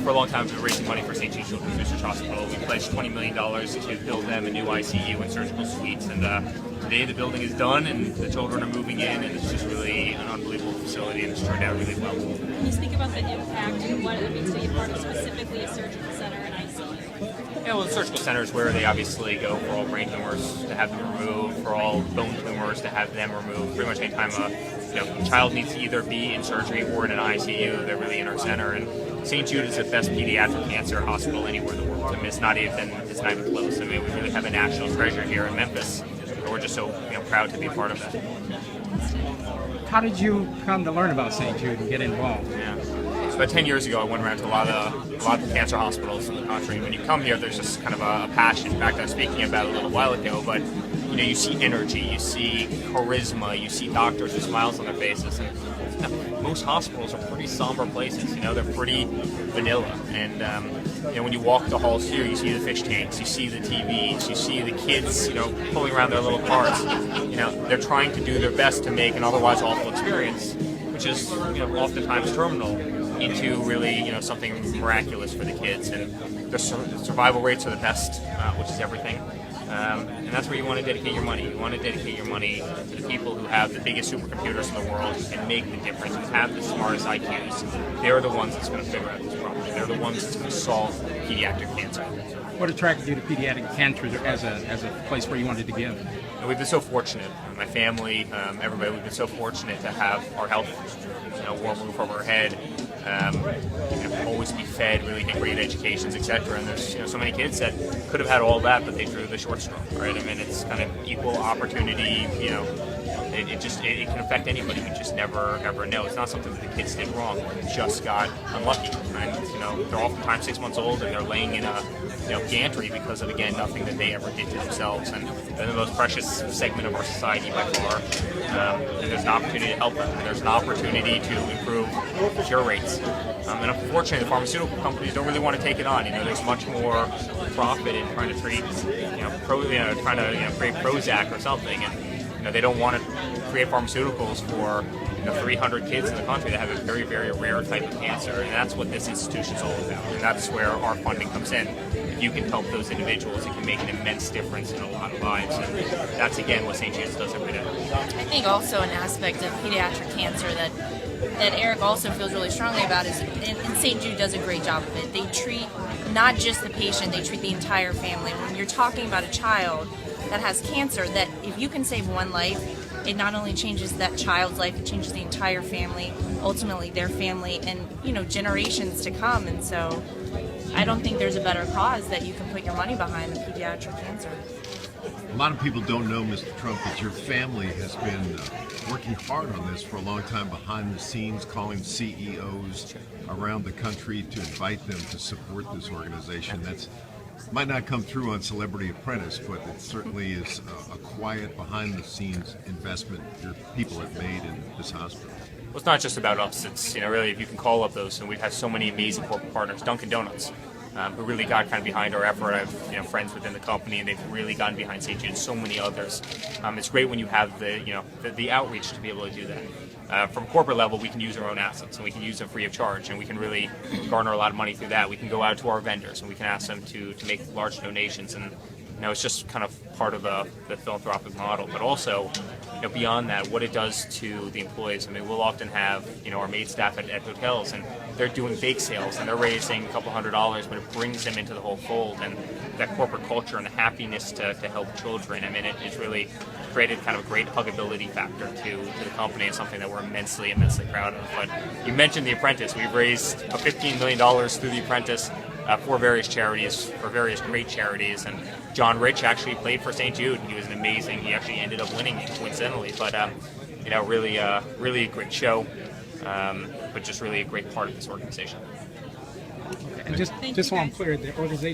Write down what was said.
for a long time, we've been raising money for St Jude Children's Research Hospital. We pledged $20 million to build them a new ICU and surgical suites, and today the building is done and the children are moving in, and it's just really an unbelievable facility, and it's turned out really well. Can you speak about the impact and what it means to be a part of specifically a surgical center and ICU? Yeah, well, the surgical center is where they obviously go for all brain tumors to have them removed, for all bone tumors to have them removed. Pretty much any time a child needs to either be in surgery or in an ICU, they're really in our center. And St. Jude is the best pediatric cancer hospital anywhere in the world. I mean, it's not even close. I mean, we really have a national treasure here in Memphis, and we're just so proud to be a part of that. How did you come to learn about St. Jude and get involved? Yeah. So about 10 years ago, I went around to a lot of cancer hospitals in the country. When you come here, there's just kind of a passion. In fact, I was speaking about it a little while ago, but you see energy, you see charisma, you see doctors with smiles on their faces. And most hospitals are pretty somber places. They're pretty vanilla. And when you walk the halls here, you see the fish tanks, you see the TVs, you see the kids, pulling around their little cars. They're trying to do their best to make an otherwise awful experience, which is oftentimes terminal, into really something miraculous for the kids. And the survival rates are the best, which is everything. And that's where you want to dedicate your money. You want to dedicate your money to the people who have the biggest supercomputers in the world, who can make the difference, who have the smartest IQs. They're the ones that's going to figure out this problem. They're the ones that's going to solve pediatric cancer. What attracted you to pediatric cancer as a place where you wanted to give? We've been so fortunate, my family, everybody, we've been so fortunate to have our health, warm roof over our head, always be fed, really get great educations, etc. And there's so many kids that could have had all that, but they drew the short straw, right? I mean, it's kind of equal opportunity, it can affect anybody. We just never ever know. It's not something that the kids did wrong. They just got unlucky, and they're oftentimes 6 months old and they're laying in a gantry because of, again, nothing that they ever did to themselves. And they're the most precious segment of our society by far. And there's an opportunity to help them. And there's an opportunity to improve cure rates. And unfortunately, the pharmaceutical companies don't really want to take it on. There's much more profit in trying to treat, trying to create Prozac or something. And they don't want to create pharmaceuticals for 300 kids in the country that have a very, very rare type of cancer, and that's what this institution is all about, and that's where our funding comes in. If you can help those individuals, it can make an immense difference in a lot of lives, and that's, again, what St. Jude's does every day. I think also an aspect of pediatric cancer that Eric also feels really strongly about is, and St. Jude does a great job of it, they treat not just the patient, they treat the entire family. When you're talking about a child that has cancer, that if you can save one life, it not only changes that child's life, it changes the entire family, ultimately their family, and generations to come. And so I don't think there's a better cause that you can put your money behind than pediatric cancer. A lot of people don't know, Mr. Trump, that your family has been working hard on this for a long time behind the scenes, calling CEOs around the country to invite them to support this organization. That's might not come through on Celebrity Apprentice, but it certainly is a quiet, behind-the-scenes investment your people have made in this hospital. Well, it's not just about us. It's, really, if you can call up those, and we've had so many amazing corporate partners, Dunkin' Donuts, who really got kind of behind our effort. I have, friends within the company, and they've really gotten behind St. Jude, and so many others. It's great when you have the outreach to be able to do that. From corporate level, we can use our own assets, and we can use them free of charge, and we can really garner a lot of money through that. We can go out to our vendors, and we can ask them to make large donations, and it's just kind of part of the philanthropic model. But also, beyond that, what it does to the employees. I mean, we'll often have our maid staff at hotels, and they're doing bake sales, and they're raising a couple $100, but it brings them into the whole fold, and that corporate culture and the happiness to help children. I mean, it's really created kind of a great huggability factor to the company, and something that we're immensely, immensely proud of. But you mentioned The Apprentice. We've raised $15 million through The Apprentice for various charities, for various great charities. And John Rich actually played for St. Jude. He was amazing. He actually ended up winning it coincidentally. But, really a great show, but just really a great part of this organization. And just so I'm clear, the organization